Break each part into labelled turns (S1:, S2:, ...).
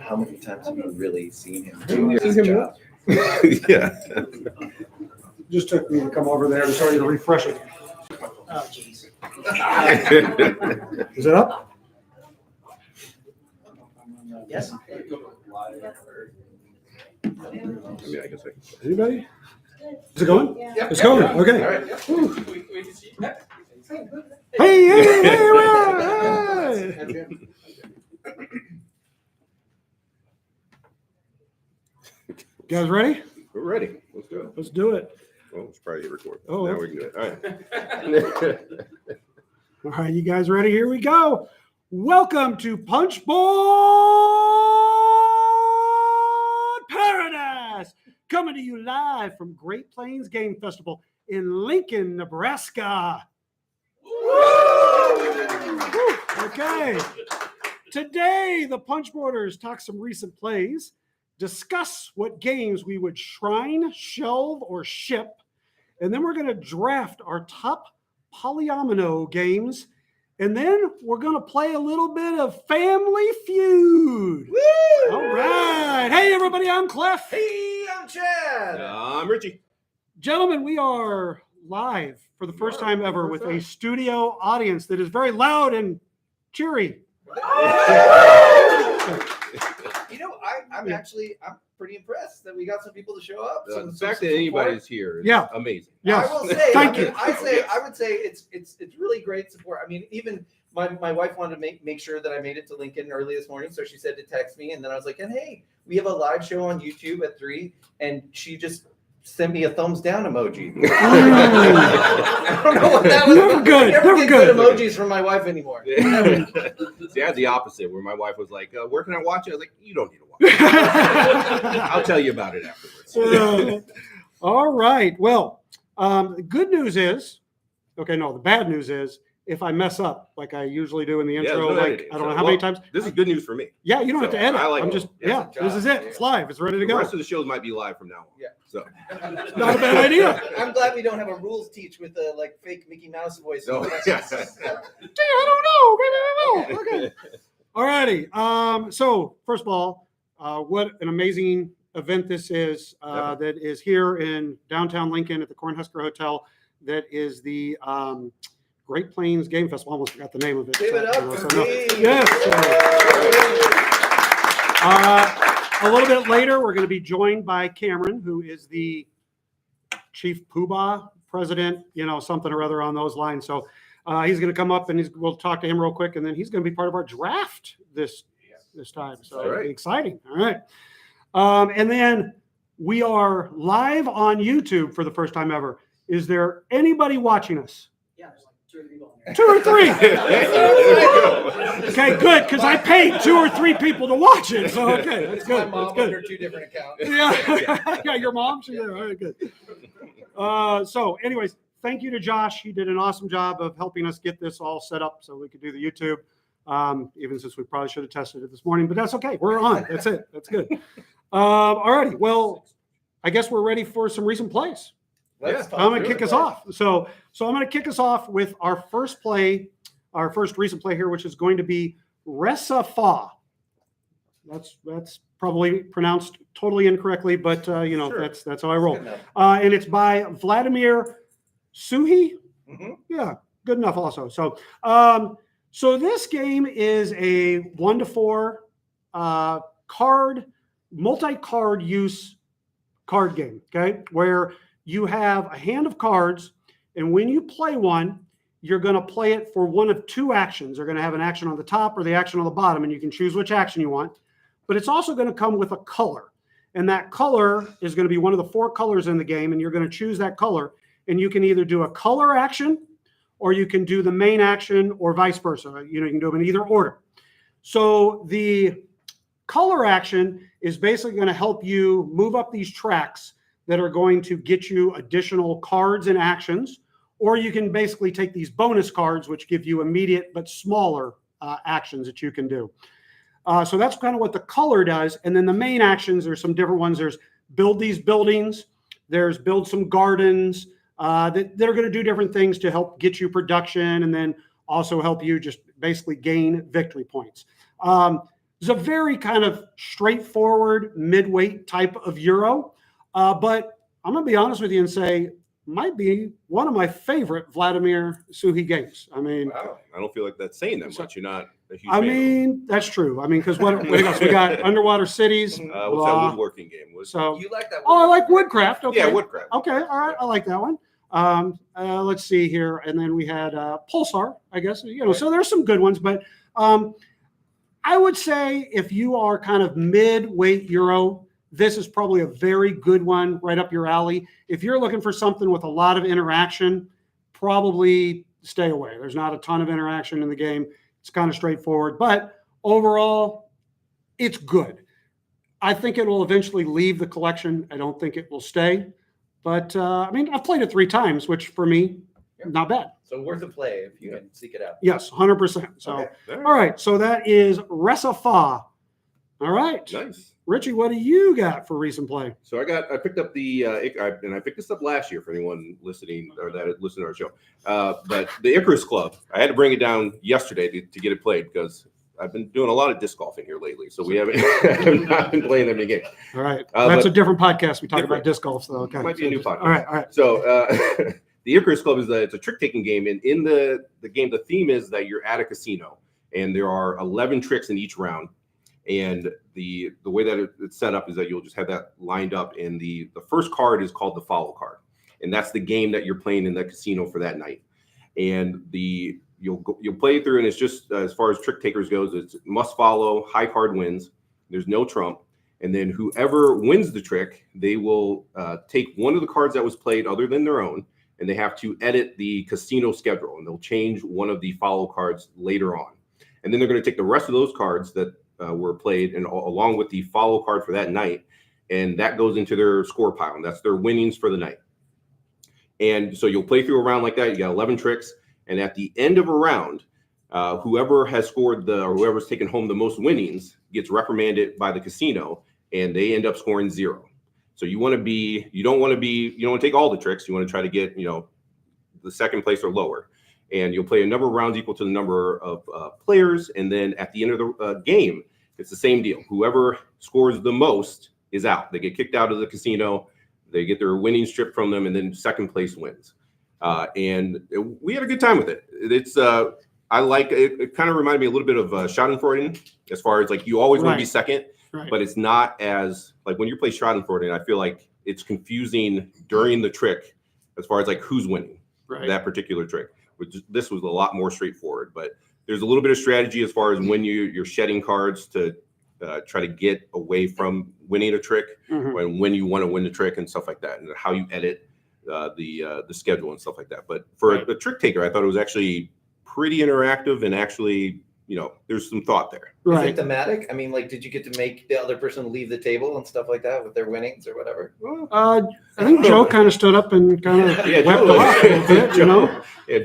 S1: how many times have you really seen him do his job?
S2: Yeah.
S3: Just took me to come over there and started to refresh it.
S4: Oh, jeez.
S3: Is it up?
S4: Yes.
S2: I mean, I guess I can.
S3: Anybody? Is it going?
S4: Yeah.
S3: It's going.
S1: Yeah.
S3: Okay.
S1: All right. Yeah.
S3: Hey, You guys ready?
S2: We're ready. Let's do it.
S3: Let's do it.
S2: Well, let's probably hit record.
S3: Oh,
S2: Now
S3: okay.
S2: we can do it. All right.
S3: All right, you guys ready? Here we go. Welcome to Punchboard Paradise, coming to you live from Great Plains Game Festival in Lincoln, Nebraska. Woo! Okay. Today, the Punchboarders talk some recent plays, discuss what games we would shrine, shelve, or ship, and then we're going to draft our top polyomino games, and then we're going to play a little bit of Family Feud.
S1: Woo!
S3: All right. Hey, everybody, I'm Cliff.
S1: Hey, I'm Chad.
S2: I'm Richie.
S3: Gentlemen, we are live for the first time ever with a studio audience that is very loud and cheery.
S1: You know, I'm pretty impressed that we got some people to show up.
S2: The fact that anybody's here is
S3: Yeah.
S2: amazing.
S3: Yes.
S1: I will say,
S3: Thank you.
S1: I would say it's really great support. I mean, even my wife wanted to make sure that I made it to Lincoln early this morning, so she said to text me, and then I was like, and hey, we have a live show on YouTube at 3, and she just sent me a thumbs down emoji. I don't know what that was.
S3: Never good.
S1: I never
S3: Never
S1: get
S3: good.
S1: emojis from my wife anymore.
S2: See, I had the opposite, where my wife was like, where can I watch it? I was like, you don't need to watch it. I'll tell you about it afterwards.
S3: All right. Well, the good news is, the bad news is, if I mess up like I usually do in the intro,
S2: no
S3: like
S2: editing.
S3: I don't know
S2: So,
S3: how many times.
S2: This is good news for me.
S3: Yeah, you don't have to edit.
S2: I like
S3: I'm
S2: it.
S3: just,
S1: Yeah, good
S3: this is it.
S1: job.
S3: It's live. It's ready to
S2: The
S3: go.
S2: rest of the shows might be live from now on.
S1: Yeah.
S2: So
S3: Not a bad idea.
S1: I'm glad we don't have a rules teach with a fake Mickey Mouse voice.
S2: No.
S3: I don't know. Maybe I don't know. Okay. All righty. So first of all, what an amazing event this is that is here in downtown Lincoln at the Cornhusker Hotel. That is the Great Plains Game Festival. I almost forgot the name of it.
S1: Give it up for me.
S3: Yes. A little bit later, we're going to be joined by Cameron, who is the Chief Poobah President, something or other on those lines. So he's going to come up and we'll talk to him real quick, and then he's going to be part of our draft this time. So it'll be exciting. All right. And then we are live on YouTube for the first time ever. Is there anybody watching us?
S4: Yeah, there's like 2 or 3 people in there.
S3: 2 or 3.
S2: There
S3: Okay, good, because I paid 2 or 3 people to watch it. So okay, that's
S1: My
S3: good.
S1: mom
S3: That's good.
S1: under 2 different accounts.
S3: Yeah, your mom. She's there. All right, good. So, anyways, thank you to Josh. He did an awesome job of helping us get this all set up so we could do the YouTube. Even since we probably should have tested it this morning, but that's okay. We're on. That's it. That's good. All righty. Well, I guess we're ready for some recent plays.
S1: Let's talk
S3: I'm going to
S1: through
S3: kick
S1: it,
S3: us
S1: guys.
S3: off. So I'm going to kick us off with our first play, our first recent play here, which is going to be Ressafa. That's probably pronounced totally incorrectly, but
S2: Sure.
S3: that's how I roll.
S1: Good enough.
S3: And it's by Vladimir Suhi.
S1: Mhm.
S3: Yeah, good enough. Also, so this game is a 1 to 4 multi-card use card game. Okay, where you have a hand of cards, and when you play one, you're going to play it for one of 2 actions. They're going to have an action on the top or the action on the bottom, and you can choose which action you want. But it's also going to come with a color, and that color is going to be one of the 4 colors in the game, and you're going to choose that color, and you can either do a color action, or you can do the main action, or vice versa. You can do them in either order. So the color action is basically going to help you move up these tracks that are going to get you additional cards and actions, or you can basically take these bonus cards, which give you immediate but smaller actions that you can do. So that's kind of what the color does. And then the main actions, there's some different ones. There's build these buildings. There's build some gardens that are going to do different things to help get you production, and then also help you just basically gain victory points. It's a very kind of straightforward midweight type of Euro. But I'm going to be honest with you and say, might be one of my favorite Vladimir Suhi games. I mean,
S1: Wow.
S2: I don't feel like that's saying that much. You're not a huge
S3: I
S2: fan of them.
S3: mean, that's true. I mean, because what else? We got Underwater Cities.
S2: What's that
S3: blah.
S2: woodworking game?
S3: So,
S1: You like that?
S3: oh, I like Woodcraft. Okay.
S2: Yeah, Woodcraft.
S3: Okay, all right, I like that one. Let's see here, and then we had Pulsar, I guess. So there's some good ones, but I would say if you are kind of mid-weight Euro, this is probably a very good one, right up your alley. If you're looking for something with a lot of interaction, probably stay away. There's not a ton of interaction in the game. It's kind of straightforward, but overall, it's good. I think it will eventually leave the collection. I don't think it will stay. But, I mean, I've played it 3 times, which for me, not bad.
S1: So worth a play if you can seek it out.
S3: Yes, 100%. So,
S1: Okay.
S3: all right. So that is Resafa. All right.
S2: Nice.
S3: Richie, what do you got for recent play?
S2: So I picked up I picked this up last year for anyone listening or that listened to our show. But the Icarus Club, I had to bring it down yesterday to get it played because I've been doing a lot of disc golfing here lately. So we have not been playing that many games.
S3: All right. That's a different podcast. We talk
S2: different.
S3: about disc golf. So, okay.
S2: Might be a new podcast.
S3: All right. All right.
S2: So the Icarus Club it's a trick taking game, and in the game, the theme is that you're at a casino, and there are 11 tricks in each round. And the way that it's set up is that you'll just have that lined up, and the first card is called the follow card, and that's the game that you're playing in the casino for that night. And you'll play through, and it's just as far as trick takers goes, it's must follow, high card wins. There's no trump, and then whoever wins the trick, they will take one of the cards that was played other than their own, and they have to edit the casino schedule, and they'll change one of the follow cards later on, and then they're going to take the rest of those cards that were played and along with the follow card for that night, and that goes into their score pile, and that's their winnings for the night. And so you'll play through a round like that. You got 11 tricks, and at the end of a round, whoever has scored or whoever's taken home the most winnings gets reprimanded by the casino, and they end up scoring 0. So you don't want to take all the tricks. You want to try to get the second place or lower. And you'll play a number of rounds equal to the number of players. And then at the end of the game, it's the same deal. Whoever scores the most is out. They get kicked out of the casino. They get their winning stripped from them, and then second place wins. We had a good time with it. I like it. It kind of reminded me a little bit of Schadenfreude, as far as like you always want to be second, but it's not as like when you play Schadenfreude. I feel like it's confusing during the trick as far as like who's winning that particular trick. This was a lot more straightforward, but there's a little bit of strategy as far as when you're shedding cards to try to get away from winning a trick, and when you want to win the trick and stuff like that, and how you edit the schedule and stuff like that. But for a trick taker, I thought it was actually pretty interactive, and actually, there's some thought there.
S1: Is it thematic? I mean, like, did you get to make the other person leave the table and stuff like that with their winnings or whatever?
S3: I think Joe kind of stood up and kind of wept a lot a little bit,
S2: Yeah,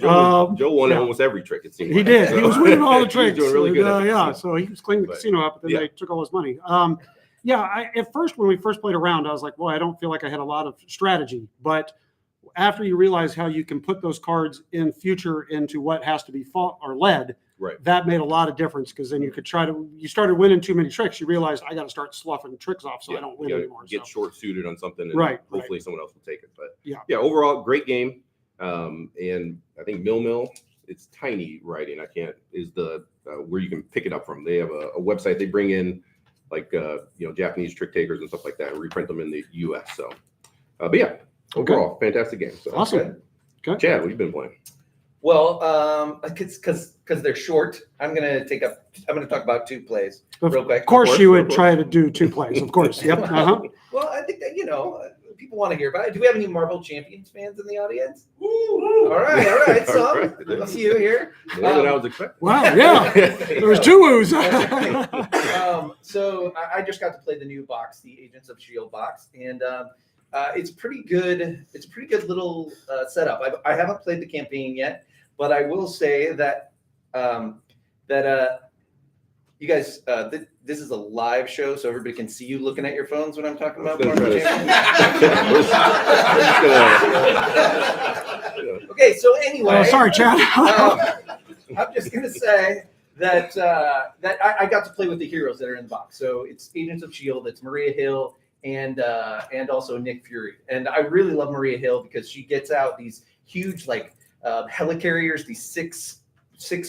S2: Joe won almost every trick, it seemed like.
S3: He did. He was winning all the tricks.
S2: He was doing really good.
S3: So he was cleaning the casino up, but then they took all his money. At first, when we first played around, I was like, well, I don't feel like I had a lot of strategy. But after you realize how you can put those cards in future into what has to be fought or led, that made a lot of difference, because then you started winning too many tricks. You realized I got to start sloughing tricks off so I don't win anymore.
S2: Get short suited on something, and hopefully someone else will take it. But overall, great game. And I think Mill, it's tiny writing. Is the where you can pick it up from. They have a website. They bring in like Japanese trick takers and stuff like that and reprint them in the US. So, but yeah, overall, fantastic game. So
S3: awesome. Okay.
S2: Chad, what have you been playing?
S1: Well, because they're short, I'm gonna talk about 2 plays real quick.
S3: Of course, you would try to do 2 plays. Of course. Yep.
S1: Well, I think that people want to hear about it. Do we have any Marvel Champions fans in the audience? All right. Some, a few here.
S2: More than I was expecting.
S3: Wow. Yeah. There was 2 woos.
S1: So I just got to play the new box, the Agents of S.H.I.E.L.D. box, and it's pretty good. It's a pretty good little setup. I haven't played the campaign yet, but I will say that you guys, this is a live show, so everybody can see you looking at your phones when I'm talking about Marvel Champions. Okay, so anyway.
S3: Sorry, Chad.
S1: I'm just gonna say that I got to play with the heroes that are in the box. So it's Agents of S.H.I.E.L.D., it's Maria Hill and also Nick Fury. And I really love Maria Hill because she gets out these huge like helicarriers, these six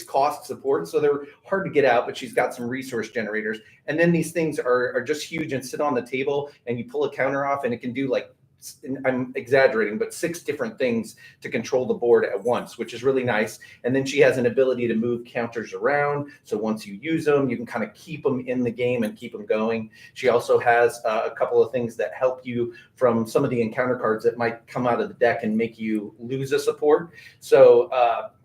S1: cost supports. So they're hard to get out, but she's got some resource generators. And then these things are just huge and sit on the table and you pull a counter off and it can do like, I'm exaggerating, but 6 different things to control the board at once, which is really nice. And then she has an ability to move counters around. So once you use them, you can kind of keep them in the game and keep them going. She also has a couple of things that help you from some of the encounter cards that might come out of the deck and make you lose a support. So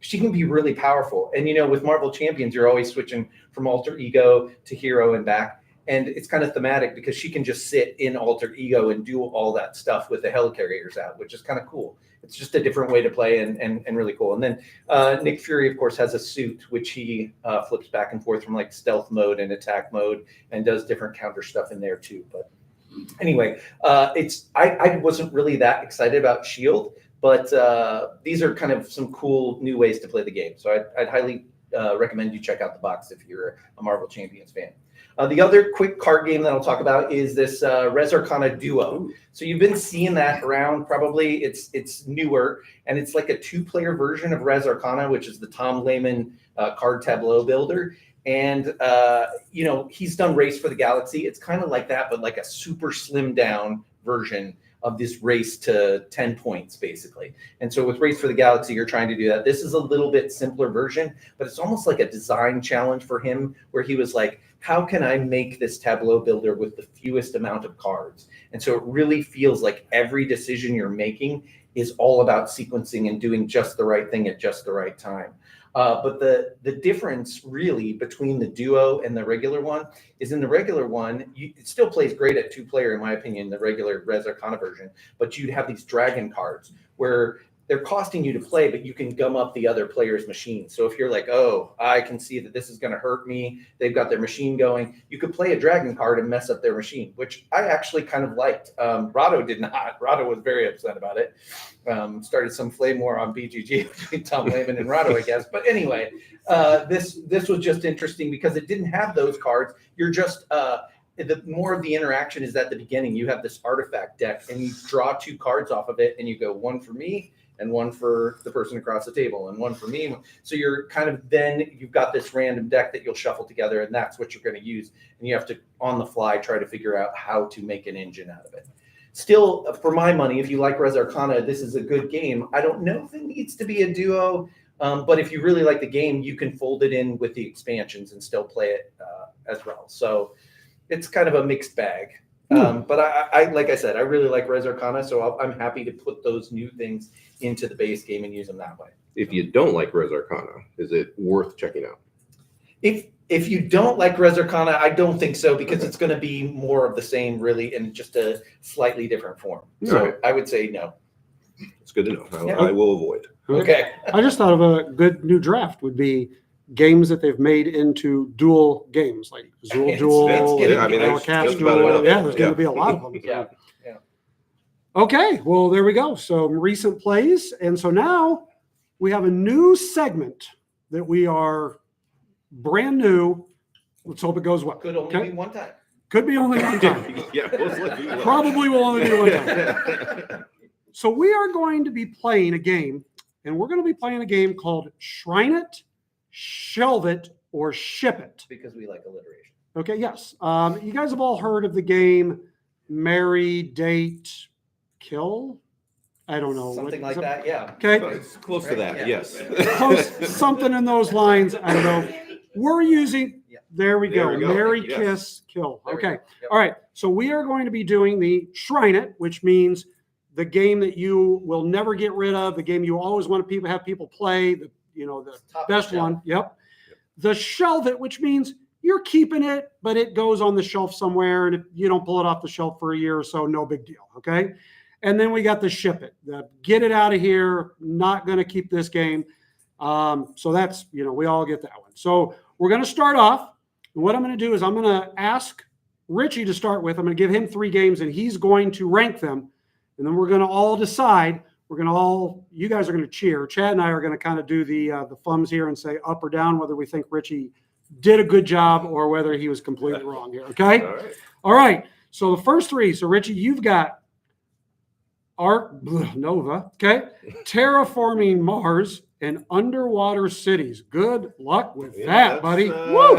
S1: she can be really powerful. And, with Marvel Champions, you're always switching from alter ego to hero and back. And it's kind of thematic because she can just sit in alter ego and do all that stuff with the helicarriers out, which is kind of cool. It's just a different way to play and really cool. And then Nick Fury, of course, has a suit which he flips back and forth from like stealth mode and attack mode and does different counter stuff in there too. But anyway, I wasn't really that excited about S.H.I.E.L.D., but these are kind of some cool new ways to play the game. So I'd highly recommend you check out the box if you're a Marvel Champions fan. The other quick card game that I'll talk about is this Res Arcana Duo. So you've been seeing that around. Probably it's newer, and it's like a 2-player version of Res Arcana, which is the Tom Lehman card tableau builder. And he's done Race for the Galaxy. It's kind of like that, but like a super slimmed down version of this race to 10 points, basically. And so with Race for the Galaxy, you're trying to do that. This is a little bit simpler version, but it's almost like a design challenge for him where he was like, how can I make this tableau builder with the fewest amount of cards? And so it really feels like every decision you're making is all about sequencing and doing just the right thing at just the right time. But the difference really between the duo and the regular one is in the regular one, it still plays great at 2-player, in my opinion, the regular Res Arcana version, but you'd have these dragon cards where they're costing you to play, but you can gum up the other player's machine. So if you're like, oh, I can see that this is going to hurt me, they've got their machine going, you could play a dragon card and mess up their machine, which I actually kind of liked. Rado did not. Rado was very upset about it. Started some flame war on BGG between Tom Lehman and Rado, I guess. But anyway, this was just interesting because it didn't have those cards. You're just the more of the interaction is at the beginning. You have this artifact deck and you draw 2 cards off of it and you go, one for me and one for the person across the table and one for me. So you're kind of, then you've got this random deck that you'll shuffle together and that's what you're going to use. And you have to, on the fly, try to figure out how to make an engine out of it. Still, for my money, if you like Res Arcana, this is a good game. I don't know if it needs to be a duo, but if you really like the game, you can fold it in with the expansions and still play it as well. So it's kind of a mixed bag. But I like I said, I really like Res Arcana, so I'm happy to put those new things into the base game and use them that way.
S2: If you don't like Res Arcana, is it worth checking out?
S1: If you don't like Res Arcana, I don't think so, because it's going to be more of the same, really, in just a slightly different form. So
S2: Right.
S1: I would say no.
S2: It's good to know.
S1: Yeah.
S2: I will avoid.
S1: Okay.
S3: I just thought of a good new draft would be games that they've made into dual games, like Zool
S1: It's
S3: Duel,
S1: getting- I mean,
S2: there's
S3: Cats
S2: just about
S3: Duel.
S2: enough.
S3: Yeah, there's going
S2: Yeah.
S3: to be a lot of them.
S1: Yeah.
S3: Okay, well, there we go. So recent plays. And so now we have a new segment that we are brand new. Let's hope it goes well.
S1: Could only be one time.
S3: Could be only one time.
S2: Yeah, most likely will.
S3: Probably will only be one time. So we are going to be playing a game, and we're going to be playing a game called Shrine It, Shelve It, or Ship It.
S1: Because we like alliteration.
S3: Okay, yes. You guys have all heard of the game Marry, Date, Kill? I don't know.
S1: Something like that, yeah.
S3: Okay,
S2: It's close to that,
S1: Yeah.
S2: yes.
S3: close, something in those lines. I don't know. We're using,
S1: Yeah.
S3: there we go,
S2: There we go.
S3: Marry,
S2: Yes.
S3: Kiss, Kill.
S1: There we
S3: Okay,
S1: go. Yep.
S3: all right. So we are going to be doing the Shrine It, which means the game that you will never get rid of, the game you always want to have people play, the
S1: Top of
S3: best
S1: the shelf.
S3: one. Yep. The Shelve It, which means you're keeping it, but it goes on the shelf somewhere, and if you don't pull it off the shelf for a year or so, no big deal. Okay. And then we got the Ship It, the get it out of here, not going to keep this game. So that's, we all get that one. So we're going to start off. And what I'm going to do is I'm going to ask Richie to start with. I'm going to give him 3 games, and he's going to rank them. And then we're going to all decide. You guys are going to cheer. Chad and I are going to kind of do the thumbs here and say up or down, whether we think Richie did a good job or whether he was completely wrong here. Okay.
S2: All right.
S3: All right. So the first three. So Richie, you've got Ark Nova. Okay. Terraforming Mars and underwater cities. Good luck with that, buddy. Woo!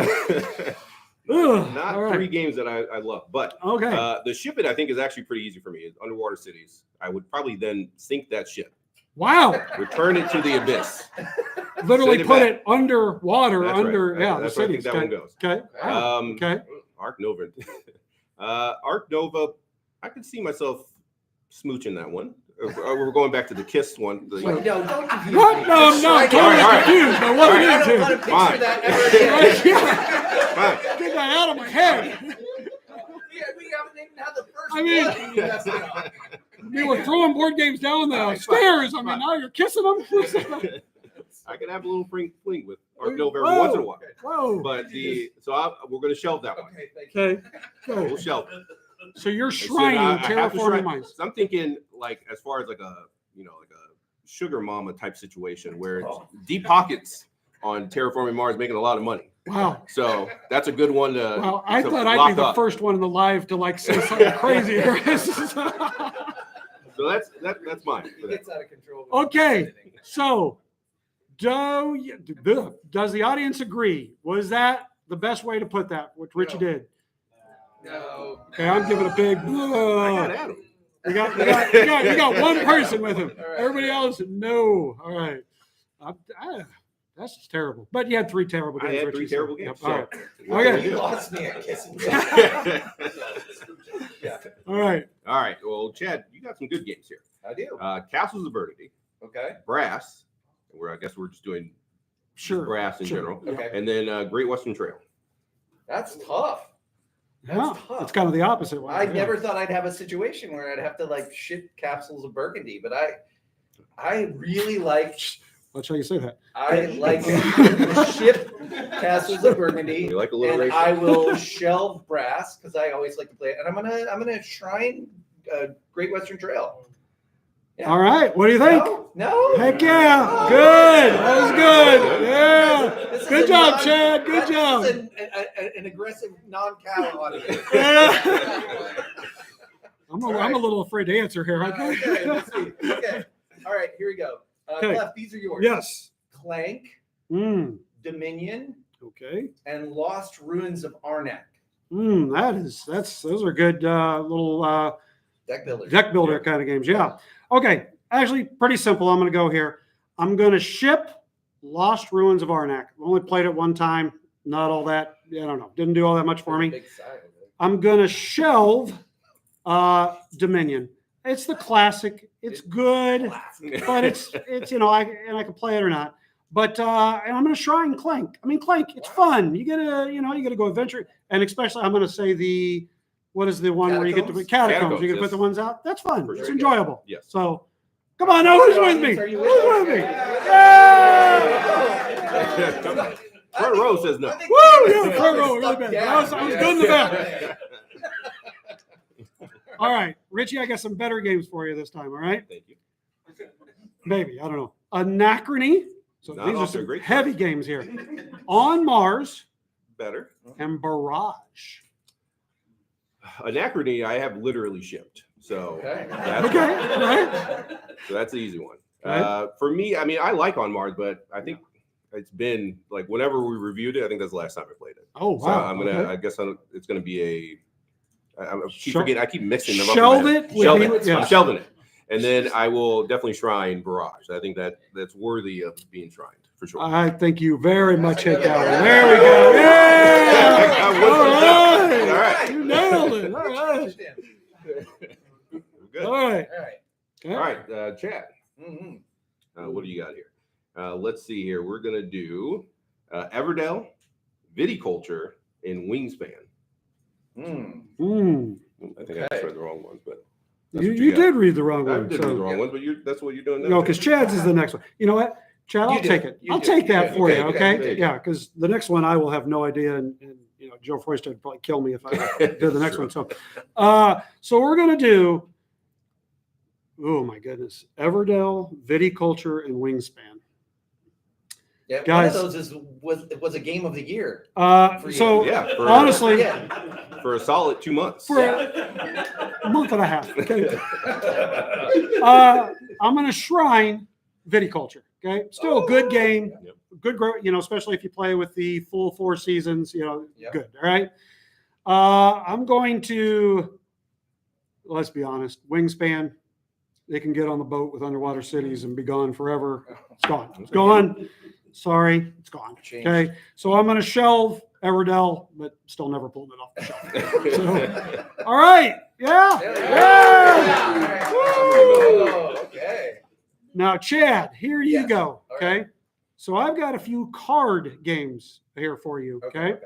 S2: Not
S3: All right.
S2: three games that I love, but
S3: Okay.
S2: the ship it I think is actually pretty easy for me. It's underwater cities. I would probably then sink that ship,
S3: Wow.
S2: return it to the abyss.
S3: Literally
S2: Send it
S3: put
S2: back.
S3: it underwater,
S2: That's
S3: under,
S2: right.
S3: yeah,
S2: That's
S3: the
S2: where I think
S3: cities.
S2: that
S3: Okay.
S2: one goes.
S3: Okay. Wow. Okay.
S2: Ark Nova. Ark Nova. I could see myself smooching that one. We're going back to the Kiss one.
S1: Wait, no, don't confuse
S3: What?
S1: me.
S3: No,
S1: I
S3: totally
S2: All right.
S3: confused. I
S1: I
S3: wasn't
S1: don't
S3: into
S1: want to
S3: it.
S1: picture
S2: Fine.
S1: that ever again.
S2: Fine.
S3: Get that out of my head.
S1: Yeah, we haven't even had the first
S3: I mean-
S1: one and you messed it up.
S3: We were throwing board games down the
S2: Fine,
S3: stairs. I mean,
S2: fine.
S3: now you're kissing them.
S2: I can have a little fling with Ark Nova every
S3: Whoa.
S2: once in a while.
S3: Whoa.
S2: But we're going to shelve that one.
S1: Okay, thank you.
S3: Okay.
S2: We'll
S3: Okay.
S2: shelve it.
S3: So you're
S2: I said,
S3: shrining
S2: I have to
S3: terraforming
S2: shrine-
S3: minds.
S2: So I'm thinking like as far as like a sugar mama type situation where it's deep pockets on terraforming Mars making a lot of money.
S3: Wow.
S2: So that's a good one to.
S3: Well, I
S2: to
S3: thought I'd
S2: lock
S3: be the
S2: up.
S3: first one in the live to like say something crazy here.
S2: So that's mine.
S1: It
S2: for that.
S1: gets out of control.
S3: Okay. So, does the audience agree? Was that the best way to put that? What Richie
S1: No.
S3: did?
S1: No.
S3: Okay, I'm giving a big.
S2: I got Adam.
S3: You got one person with him.
S1: All right.
S3: Everybody else, no. All right. That's just terrible. But you had three terrible
S2: I
S3: games.
S2: had three
S3: Richie, so-
S2: terrible games.
S3: Yep, all right.
S2: What can
S3: Okay.
S1: You
S2: we do?
S1: lost me at kissing. Yeah,
S3: All right.
S2: All right. Well, Chad, you got some good games here.
S1: I do.
S2: Castles of Burgundy,
S1: Okay.
S2: Brass. I guess we're just doing
S3: Sure.
S2: brass in
S3: Sure.
S2: general,
S3: Yeah.
S1: Okay.
S2: and then Great Western Trail.
S1: That's tough.
S3: Yeah,
S1: tough.
S3: it's kind of the opposite one.
S1: I
S3: yeah.
S1: never thought I'd have a situation where I'd have to like ship capsules of Burgundy, but I really like
S3: Watch how you say that.
S1: ship castles of Burgundy,
S2: You like
S1: and
S2: alliteration?
S1: I will shelve brass because I always like to play it, and I'm gonna shrine Great Western Trail. Yeah.
S3: All right. What do you think?
S1: No.
S3: Heck yeah.
S1: Oh.
S3: Good. That was good. Yeah.
S1: This is
S3: Good
S1: a
S3: job, Chad. Good job.
S1: This is an aggressive non-cow audience.
S3: I'm
S1: All
S3: a
S1: right.
S3: little afraid to answer here.
S1: Okay,
S3: Okay.
S1: let's see. Okay. All right, here we go.
S3: Okay.
S1: Cliff, these are yours.
S3: Yes.
S1: Clank,
S3: Mm.
S1: Dominion,
S3: Okay.
S1: and Lost Ruins of Arnak.
S3: Those are good little
S1: Deck builder.
S3: deck builder kind of games. Yeah. Okay. Actually, pretty simple. I'm going to go here. I'm going to ship Lost Ruins of Arnak. Only played it one time. Not all that. I don't know. Didn't do all that much for me.
S1: Big side.
S3: I'm going to shelve Dominion. It's the classic. It's good, but it's I can play it or not. But and I'm going to shrine Clank. I mean, Clank. It's fun. You gotta go adventure, and especially I'm going to say what is the one where you get to
S1: Catacombs?
S3: catacombs? You can
S2: Yes.
S3: put the ones out. That's fun.
S2: For
S3: It's
S2: sure.
S3: enjoyable.
S2: Yes.
S3: So, come on, now who's with me?
S1: Are you
S3: Who's with me?
S1: Yeah.
S2: Front row says no.
S3: Woo! Yeah, front row, really bad. I was good in the back. All right, Richie, I got some better games for you this time. All right,
S2: Thank you.
S3: maybe I don't know. Anachrony. So
S2: Not
S3: these are
S2: off to a
S3: some
S2: great
S3: heavy games here. On Mars
S2: Better.
S3: and Barrage.
S2: Anachrony, I have literally shipped. So
S1: Okay.
S2: that's,
S3: Okay, all right.
S2: so that's the easy one.
S3: Okay.
S2: For me, I mean, I like On Mars, but I think it's been like whenever we reviewed it, I think that's the last time I played it.
S3: Oh
S2: So
S3: wow.
S2: I'm gonna.
S3: okay.
S2: I guess it's gonna be I keep
S3: Shel-
S2: forgetting. I keep mixing them up.
S3: Shelve
S2: in my head.
S3: it would
S2: Shelve
S3: be-
S2: it.
S3: yeah.
S2: I'm shelving it, and then I will definitely shrine Barrage. I think that's worthy of being shrined for sure.
S3: I think you very much hit that one.
S1: Yeah.
S3: There we go. Yeah.
S2: I
S3: All
S2: was-
S3: right.
S2: All right.
S3: You nailed it. All right.
S2: Good.
S3: All right.
S1: All right.
S3: Okay.
S2: All right, Chad.
S1: Mhm.
S2: What do you got here? Let's see here. We're gonna do Everdell, Viticulture, and Wingspan.
S1: Mm.
S3: Mm.
S2: I think I just
S1: Okay.
S2: read the wrong ones, but that's
S3: You,
S2: what
S3: you
S2: got.
S3: did read the wrong
S2: I
S3: one.
S2: did read the
S3: So,
S2: wrong ones, but that's what you're doing now.
S3: no, because Chad's is the next one. You know what? Chad,
S1: You
S3: I'll
S1: do.
S3: take it.
S1: You
S3: I'll
S1: do.
S3: take that
S1: Okay,
S3: for you.
S1: okay,
S3: Okay.
S2: okay.
S3: Yeah, because the next one I will have no idea, and Joe Foyster would probably kill me if I did the next
S2: True.
S3: one. So we're gonna do. Oh my goodness, Everdell, Viticulture, and Wingspan.
S1: Yeah,
S3: Guys.
S1: one of those was a game of the year. For
S3: So
S1: you.
S2: Yeah,
S3: honestly,
S1: Yeah.
S2: for a solid 2 months.
S3: for a month and a half. Okay. I'm going to shrine viticulture. Okay. Still a good game.
S2: Yep.
S3: Good growth, especially if you play with the full 4 seasons,
S1: Yep.
S3: good. All right. I'm going to, let's be honest, Wingspan. They can get on the boat with Underwater Cities and be gone forever. It's gone. It's gone. Sorry, it's gone.
S1: Changed.
S3: Okay. So I'm going to shelve Everdell, but still never pulled it off the shelf. So, all right. Yeah.
S1: Yeah. Oh, okay.
S3: Now, Chad, here you
S1: Yes.
S3: go.
S1: All
S3: Okay.
S1: right.
S3: So I've got a few card games here for you. Okay.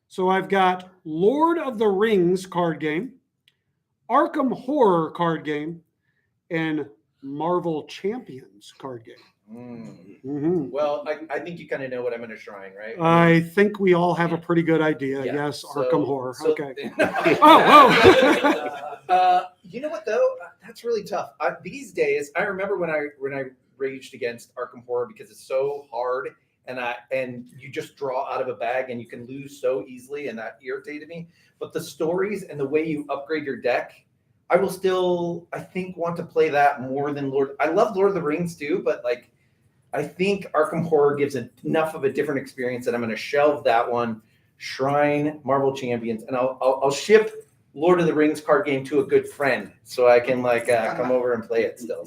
S3: So I've got Lord of the Rings card game, Arkham Horror card game, and Marvel Champions card game. Mhm.
S1: Well, I think you kind of know what I'm going to shrine, right?
S3: I think we all have a pretty good idea.
S1: Yeah,
S3: Yes,
S1: so-
S3: Arkham Horror.
S1: so-
S3: Okay. Oh,
S1: you know what though? That's really tough. These days, I remember when I raged against Arkham Horror because it's so hard, and you just draw out of a bag and you can lose so easily, and that irritated me. But the stories and the way you upgrade your deck, I will still, I think, want to play that more than Lord. I love Lord of the Rings too, but like, I think Arkham Horror gives enough of a different experience that I'm going to shelve that one. Shrine Marvel Champions, and I'll ship Lord of the Rings card game to a good friend so I can come over and play it still.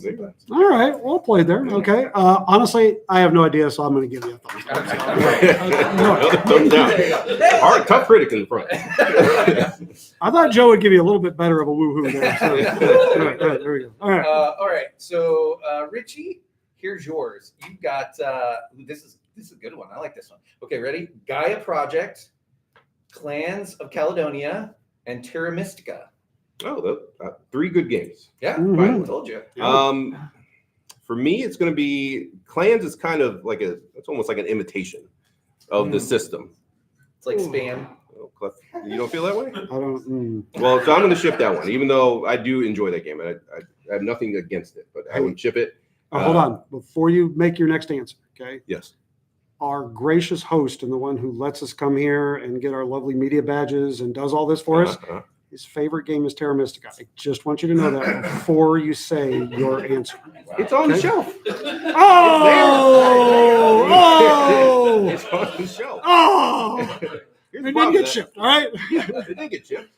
S3: all right. Well played there. Okay. Honestly, I have no idea, so I'm going to give you a thumbs up.
S2: Thumbs down. Hard, tough critic in the front.
S3: I thought Joe would give you a little bit better of a woohoo there. So. All right, there we go. All right.
S1: All right. So Richie, here's yours. You've got this is a good one. I like this one. Okay, ready? Gaia Project, Clans of Caledonia, and Terra Mystica.
S2: Oh, 3 good games.
S1: Yeah,
S3: Mhm.
S1: I told you.
S2: For me, it's going to be Clans is kind of like it's almost like an imitation of the system.
S1: It's like spam.
S2: Oh, Cliff, you don't feel that way?
S3: I don't.
S2: Well, so I'm going to ship that one, even though I do enjoy that game. I have nothing against it, but I would ship it.
S3: Hold on. Before you make your next answer, okay?
S2: Yes.
S3: Our gracious host and the one who lets us come here and get our lovely media badges and does all this for us, his favorite game is Terra Mystica. I just want you to know that before you say your answer.
S2: It's on the
S3: Okay.
S2: shelf.
S3: Oh!
S2: It's on the shelf.
S3: Oh!
S2: Here's
S3: It
S2: the
S3: didn't
S2: problem,
S3: get
S2: that-
S3: shipped, all right?
S2: It didn't get shipped.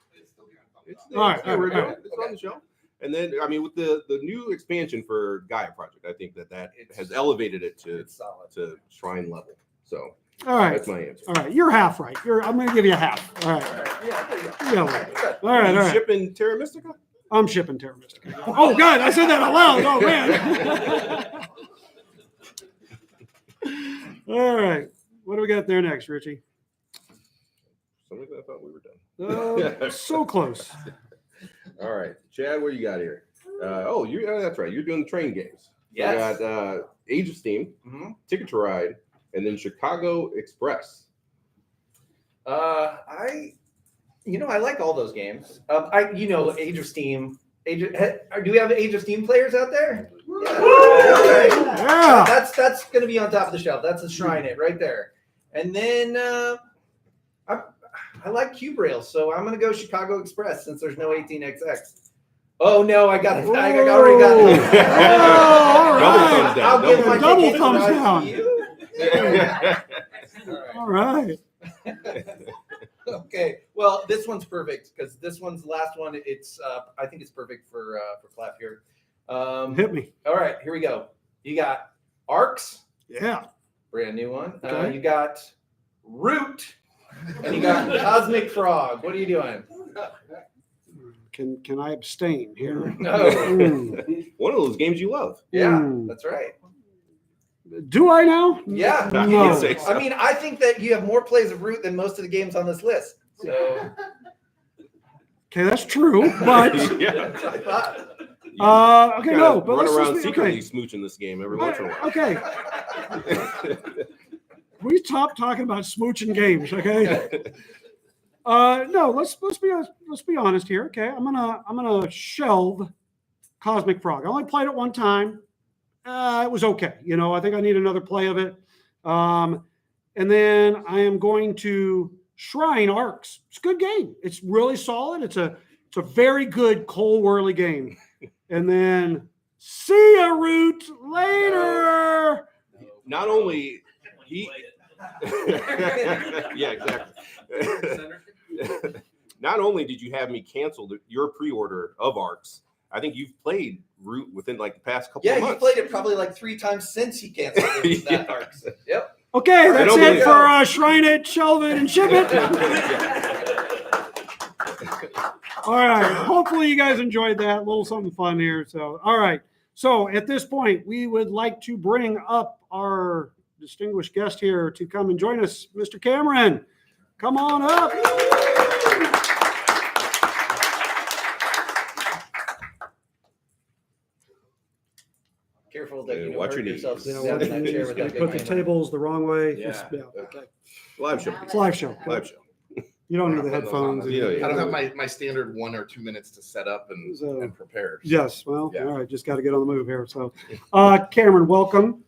S2: It's
S3: All right,
S2: the original.
S3: all right.
S2: It's on the shelf. And then, I mean, with the new expansion for Gaia Project, I think that has elevated it to
S1: It's solid.
S2: shrine level. So
S3: All right.
S2: that's my answer.
S3: All right. You're half right. I'm going to give you a half. All right.
S1: All right. Yeah, there you go.
S3: Yeah, all right.
S2: You
S3: All right.
S2: shipping Terra Mystica?
S3: I'm shipping Terra Mystica. Oh, God. I said that out loud. Oh, man. All right. What do we got there next, Richie?
S2: Some reason I thought we were done.
S3: So close.
S2: All right, Chad, what you got here? That's right. You're doing the train games.
S1: Yes.
S2: You got Age of Steam,
S1: Mhm.
S2: Ticket to Ride, and then Chicago Express.
S1: I like all those games. Age of Steam. Do we have Age of Steam players out there? Yeah. Okay.
S3: Yeah.
S1: That's going to be on top of the shelf. That's a shrine it right there. And then I like Cube Rails, so I'm going to go Chicago Express since there's no 18XX. Oh no, I got it. I already got it.
S3: Oh, all
S2: Double
S3: right.
S2: thumbs down.
S3: Double thumbs down. All right.
S1: Okay. Well, this one's perfect because this one's the last one. It's I think it's perfect for clap here.
S3: Hit me.
S1: All right, here we go. You got Arcs,
S3: Yeah.
S1: brand new one.
S3: Okay.
S1: You got Root, and you got Cosmic Frog. What are you doing?
S3: Can I abstain here?
S1: No.
S3: Mm.
S2: One of those games you love.
S1: Yeah,
S3: Hmm.
S1: that's right.
S3: Do I now?
S1: Yeah.
S2: I
S3: No.
S2: can say so.
S1: I mean, I think that you have more plays of Root than most of the games on this list. So
S3: Okay, that's true. But
S2: Yeah.
S1: that's what I thought.
S3: okay,
S2: Kinda
S3: no. But
S2: run
S3: let's
S2: around
S3: just be,
S2: secretly
S3: okay.
S2: smooching this game every once in a while.
S3: Okay. We stop talking about smooching games. Okay. No. Let's be honest here. Okay. I'm gonna shelve Cosmic Frog. I only played it one time. It was okay. I think I need another play of it. And then I am going to Shrine Arcs. It's a good game. It's really solid. It's a very good Cole Worley game. And then see ya, Root, later.
S2: Not only he, yeah, exactly. Not only did you have me cancel your pre-order of Arcs, I think you've played Root within like the past couple of
S1: Yeah,
S2: months.
S1: he played it probably like 3 times since he canceled it, that Arcs. Yep.
S3: Okay, that's
S2: don't
S3: it
S2: believe
S3: for Shrine It, Shelve It, and Ship It. All right. Hopefully you guys enjoyed that. A little something fun here. So, all right. So at this point, we would like to bring up our distinguished guest here to come and join us, Mr. Cameron. Come on up.
S1: Careful that you don't
S2: watch
S1: hurt
S2: your knees.
S1: yourself
S3: You know,
S1: sitting down in that chair with
S3: you
S1: that
S3: put
S1: big
S3: the
S1: camera.
S3: tables the wrong way.
S2: Yeah.
S3: Okay.
S2: Live show.
S3: It's a live show.
S2: Live show.
S3: You don't need the headphones.
S2: Yeah,
S5: I don't have my standard 1 or 2 minutes to set up
S3: So-
S5: and prepare.
S3: Yes. Well,
S5: Yeah.
S3: all right. Just got to get on the move here. So, Cameron, welcome.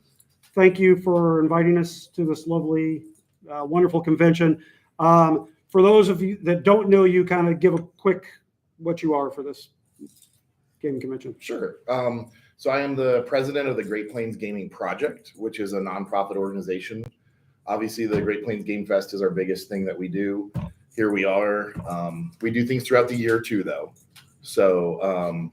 S3: Thank you for inviting us to this lovely, wonderful convention. For those of you that don't know you, kind of give a quick what you are for this gaming convention.
S5: Sure. So I am the president of the Great Plains Gaming Project, which is a nonprofit organization. Obviously, the Great Plains Game Fest is our biggest thing that we do. Here we are. We do things throughout the year too, though. So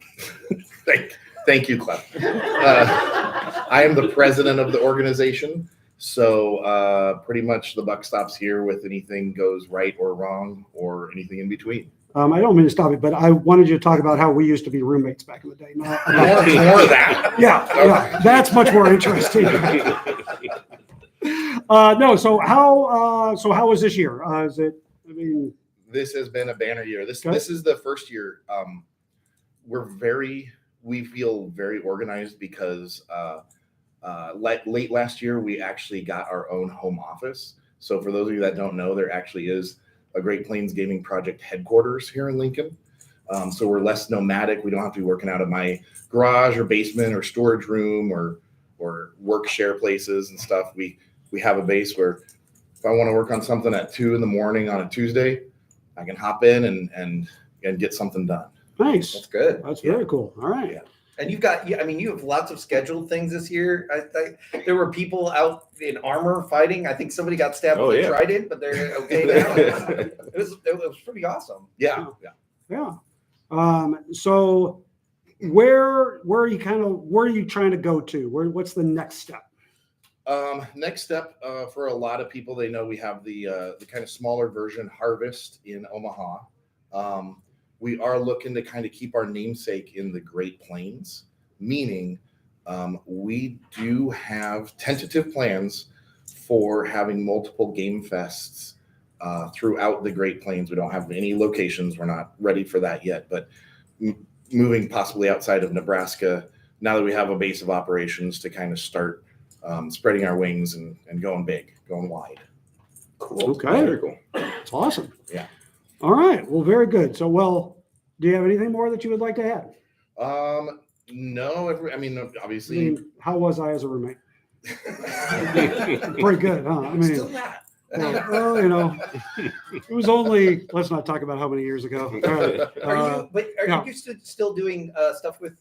S5: thank you, Clem. I am the president of the organization. So pretty much the buck stops here with anything goes right or wrong or anything in between.
S3: I don't mean to stop you, but I wanted you to talk about how we used to be roommates back in the day. Not
S5: More of that.
S3: yeah, that's much more interesting. No, so how was this year? Is it? I mean,
S5: This has been a banner year. This
S3: Okay.
S5: is the first year. We feel very organized because late last year we actually got our own home office. So for those of you that don't know, there actually is a Great Plains Gaming Project headquarters here in Lincoln. So we're less nomadic. We don't have to be working out of my garage or basement or storage room or work share places and stuff. We have a base where if I want to work on something at 2 a.m. on a Tuesday, I can hop in and get something done.
S3: nice.
S1: That's good.
S3: That's very cool. All right.
S5: Yeah.
S1: And you have lots of scheduled things this year. There were people out in armor fighting. I think somebody got stabbed
S2: Oh,
S1: with a
S2: yeah.
S1: trident, but they're okay now. It was pretty awesome.
S5: Yeah.
S3: Yeah. So where are you trying to go to? What's the next step?
S5: Next step for a lot of people, they know we have the kind of smaller version Harvest in Omaha. We are looking to kind of keep our namesake in the Great Plains, meaning we do have tentative plans for having multiple game fests throughout the Great Plains. We don't have any locations. We're not ready for that yet, but moving possibly outside of Nebraska, now that we have a base of operations to kind of start spreading our wings and going big, going wide.
S2: Cool.
S3: Okay.
S2: Very cool.
S3: It's awesome.
S5: Yeah.
S3: All right. Well, very good. So, do you have anything more that you would like to add?
S5: No,
S3: I
S5: obviously.
S3: mean, how was I as a roommate? Pretty good, huh? I
S1: Still
S3: mean,
S1: not.
S3: well, it was only, let's not talk about how many years ago. All right.
S1: Are you still doing stuff with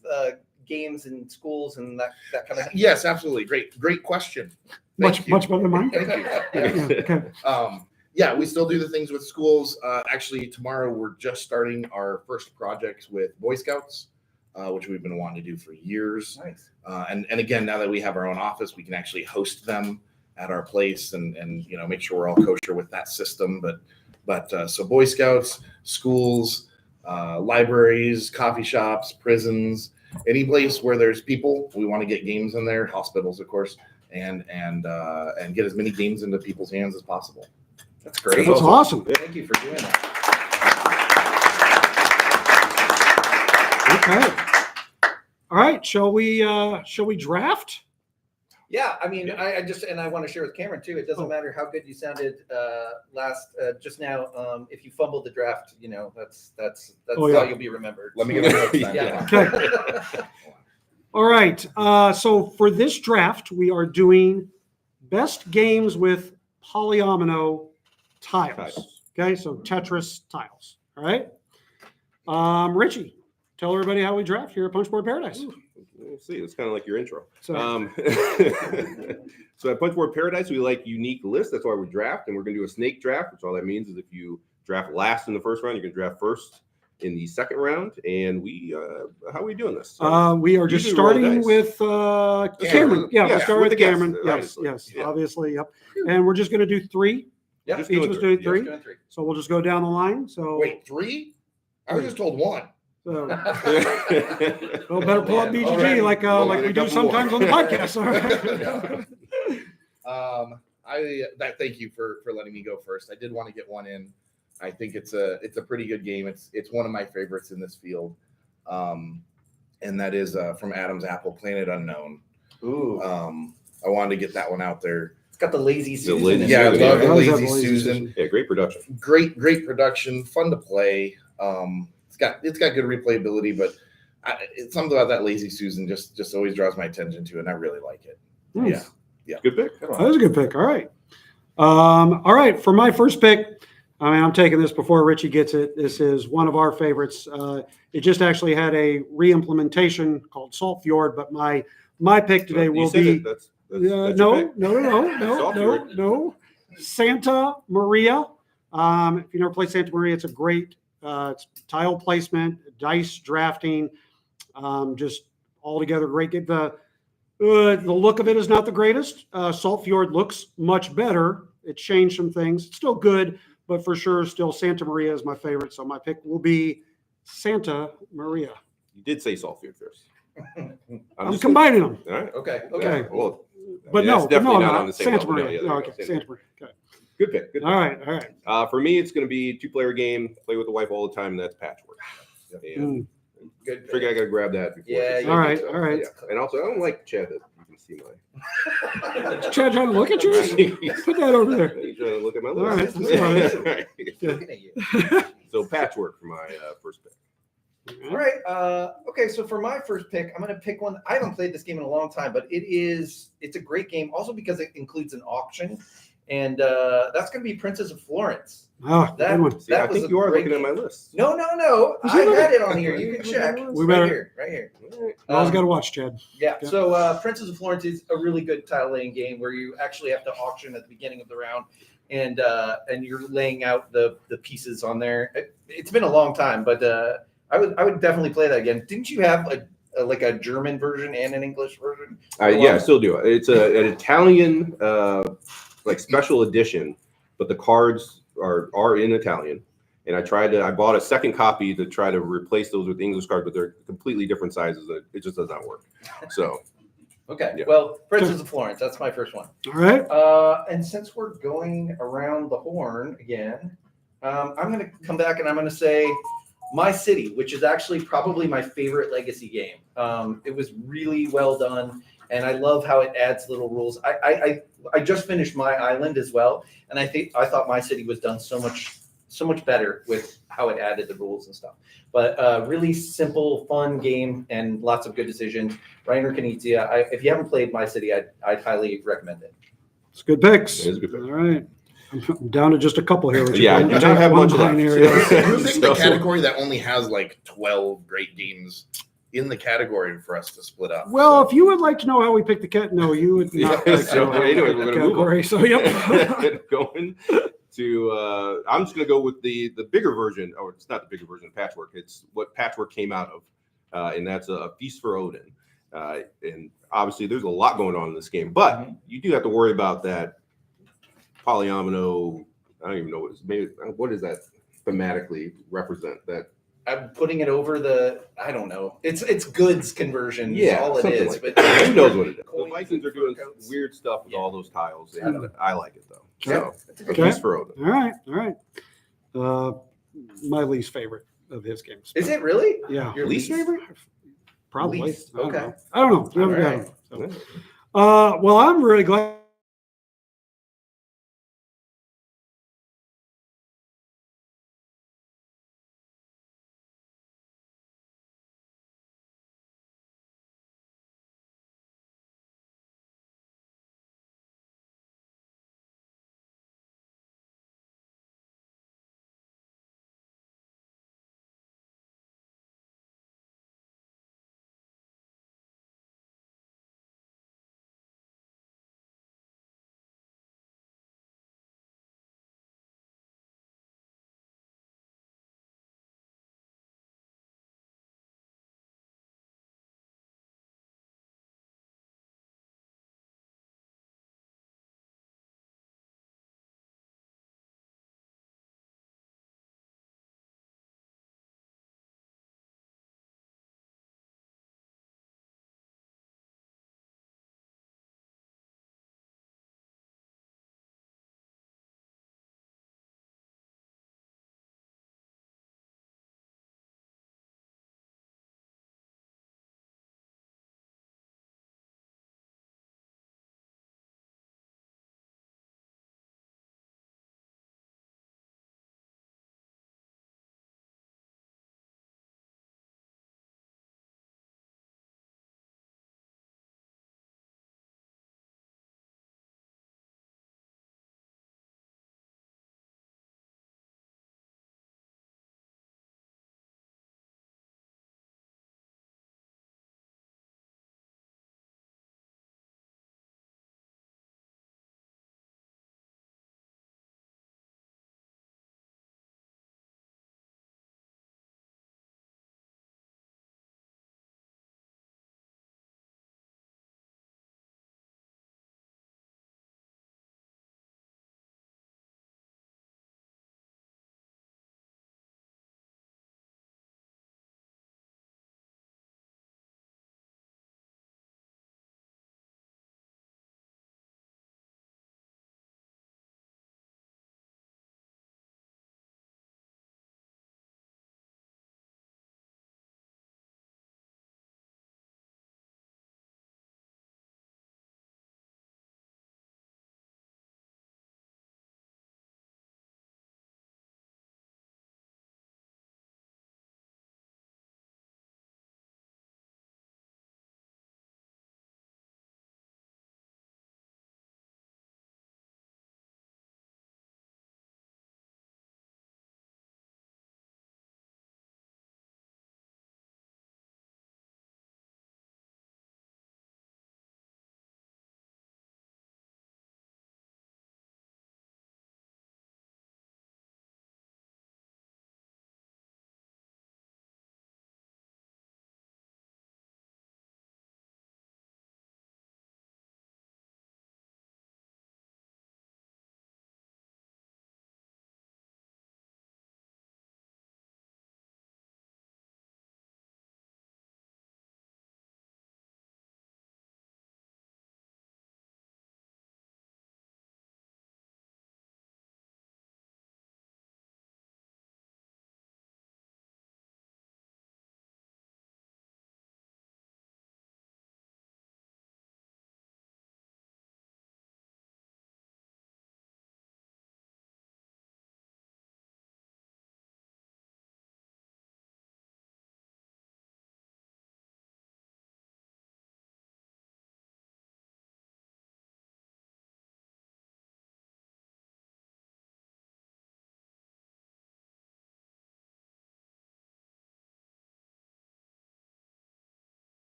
S1: games in schools and that kind of?
S5: Yes, absolutely. Great question.
S3: Much better than mine.
S5: Thank you.
S3: Yeah, okay.
S5: Yeah, we still do the things with schools. Actually, tomorrow we're just starting our first project with Boy Scouts, which we've been wanting to do for years.
S1: Nice.
S5: And again, now that we have our own office, we can actually host them at our place and make sure we're all kosher with that system. But so Boy Scouts, schools, libraries, coffee shops, prisons, any place where there's people, we want to get games in there. Hospitals, of course, and get as many games into people's hands as possible.
S1: That's great.
S3: That's awesome.
S1: Thank you for doing that.
S3: Okay. All right. Shall we draft?
S1: Yeah, I mean, I want to share with Cameron too. It doesn't matter how good you sounded just now. If you fumbled the draft, that's
S3: Oh, yeah.
S1: how you'll be remembered.
S5: Let me get my notes down.
S1: Yeah.
S3: Okay. All right. So for this draft, we are doing best games with polyomino tiles.
S2: Tiles.
S3: Okay, so Tetris tiles. All right. Richie, tell everybody how we draft here at Punchboard Paradise.
S2: We'll see. It's kind of like your intro.
S3: So,
S2: So at Punchboard Paradise, we like unique lists. That's why we draft, and we're going to do a snake draft, which all that means is if you draft last in the first round, you can draft first in the second round. And we, how are we doing this?
S3: we are just
S2: usually roll
S3: starting
S2: dice.
S3: with Cameron. Yeah,
S2: Yeah,
S3: we started
S2: with
S3: with
S2: the
S3: Cameron.
S2: guests,
S3: Yes,
S2: obviously.
S3: yes,
S2: Yeah.
S3: obviously. Yep. And we're just going to do 3.
S1: Yep.
S2: Just
S3: Each
S2: doing
S3: was
S2: three.
S3: doing 3.
S1: Doing 3.
S3: So we'll just go down the line. So,
S5: Wait, 3? I was just told 1.
S3: so
S2: Yeah.
S3: well, better pull up BGG
S1: Already.
S3: like
S5: Well,
S3: like
S5: we
S3: we
S5: got
S3: do sometimes on the podcast. All right.
S5: Thank you for letting me go first. I did want to get one in. I think it's a pretty good game. It's one of my favorites in this field, and that is from Adam's Apple, Planet Unknown.
S1: Ooh.
S5: I wanted to get that one out there.
S1: It's got the lazy Susan.
S2: lazy
S1: in
S5: Yeah, I
S1: it.
S2: Susan,
S5: love
S2: yeah.
S5: the
S3: I always have
S5: Lazy
S3: the Lazy
S5: Susan.
S3: Susan.
S2: Yeah, great production.
S5: Great production, fun to play. It's got good replayability, but it's something about that Lazy Susan just always draws my attention to, and I really like it.
S3: Nice.
S2: Good pick.
S3: That was a good pick. All right. All right. For my first pick, I mean, I'm taking this before Richie gets it. This is one of our favorites. It just actually had a re-implementation called Salt Fjord, but my pick today
S2: You
S3: will
S2: said
S3: be
S2: it. That's your
S3: no,
S2: pick.
S3: no,
S2: Fjord.
S3: Santa Maria. If you never played Santa Maria, it's a great it's tile placement, dice drafting, just altogether great game. The look of it is not the greatest. Salt Fjord looks much better. It changed some things. It's still good, but for sure, still Santa Maria is my favorite. So my pick will be Santa Maria.
S2: You did say Saltfield first.
S3: I'm
S2: just
S3: combining them.
S2: All right.
S1: Okay.
S3: Okay.
S1: Okay.
S2: Well,
S3: But
S2: that's
S3: no,
S2: definitely
S3: I'm
S2: not
S3: not.
S2: on the same
S3: Santa
S2: level. No,
S3: Maria.
S2: yeah,
S3: No,
S2: yeah,
S3: okay,
S2: Santa
S3: Santa Maria. Okay.
S2: Good pick. Good pick.
S3: All right.
S2: For me, it's going to be a 2-player game. Play with the wife all the time, and that's Patchwork. And
S1: Good.
S2: figure I got to grab that before.
S1: Yeah,
S2: it's-
S1: you
S3: All right,
S1: need to.
S3: all right.
S2: Yeah. And also, I don't like Chad that you can see my.
S3: Chad trying to look at yours? Put that over there.
S2: You trying to look at my
S3: All right,
S2: list?
S3: that's
S2: All right.
S1: Looking at you.
S2: So Patchwork for my first pick.
S1: All right. Okay. So for my first pick, I'm going to pick one. I haven't played this game in a long time, but it's a great game. Also because it includes an auction, and that's going to be Princess of Florence.
S3: Oh,
S1: That-
S3: good one.
S2: See, I
S1: was
S2: think
S1: a
S2: you are
S1: great
S2: looking at
S1: game.
S2: my list.
S1: No.
S3: Is
S1: I
S3: it?
S1: had it on here. You can check.
S3: We
S1: Right
S3: better-
S1: here. Right here.
S3: You always
S1: Um,
S3: got to watch, Chad.
S1: Yeah.
S3: Yeah.
S1: So Princess of Florence is a really good tile laying game where you actually have to auction at the beginning of the round, and you're laying out the pieces on there. It's been a long time, but I would definitely play that again. Didn't you have a German version and an English version?
S2: Yeah, I still do. It's an Italian like special edition, but the cards are in Italian. And I bought a second copy to try to replace those with English cards, but they're completely different sizes. It just does not work. So
S1: Okay.
S2: Yeah.
S1: Well, Princess of Florence. That's my first one.
S3: All right.
S1: And since we're going around the horn again, I'm going to come back and I'm going to say My City, which is actually probably my favorite legacy game. It was really well done, and I love how it adds little rules. I just finished My Island as well, and I thought My City was done so much better with how it added the rules and stuff. But really simple, fun game and lots of good decisions. Reiner Knizia, if you haven't played My City, I'd highly recommend it.
S3: It's good picks.
S2: It is a good pick.
S3: All right. I'm down to just a couple here. Which
S2: Yeah,
S3: you
S2: I
S3: can
S2: don't
S3: take
S2: have
S3: one
S2: much left.
S3: binary.
S5: Who's in the
S2: So-
S5: category that only has like 12 great games in the category for us to split up?
S3: Well, if you would like to know how we picked the cat, no, you would not.
S2: Yeah,
S3: like to
S2: so
S3: know how we
S2: anyway,
S3: picked
S2: we're
S3: the
S2: gonna move on.
S3: category. So, yep.
S2: Going to I'm just gonna go with the bigger version, or it's not the bigger version of Patchwork. It's what Patchwork came out of, and that's a Feast for Odin. And obviously, there's a lot going on in this game, but you do have to worry about that polyomino. I don't even know what does that thematically represent? That
S1: I'm putting it over I don't know. It's goods conversion.
S2: Yeah,
S1: is all it
S2: something
S1: is.
S2: like
S1: But
S2: who knows what it is? The
S1: Coins
S2: Vikings are
S1: and
S2: doing
S1: fur coats.
S2: weird stuff with
S1: Yeah.
S2: all those tiles,
S1: Yeah.
S2: and I like it though.
S1: Yeah,
S2: So
S1: it's a good
S3: Okay.
S2: Feast for Odin.
S3: All right. All right. My least favorite of his games.
S1: Is it really?
S3: Yeah.
S1: Your
S2: Least favorite?
S3: Probably.
S1: Least,
S3: I don't
S1: okay.
S3: know. I don't know. You haven't
S1: All
S3: got
S1: right.
S3: him, so. Well, I'm really glad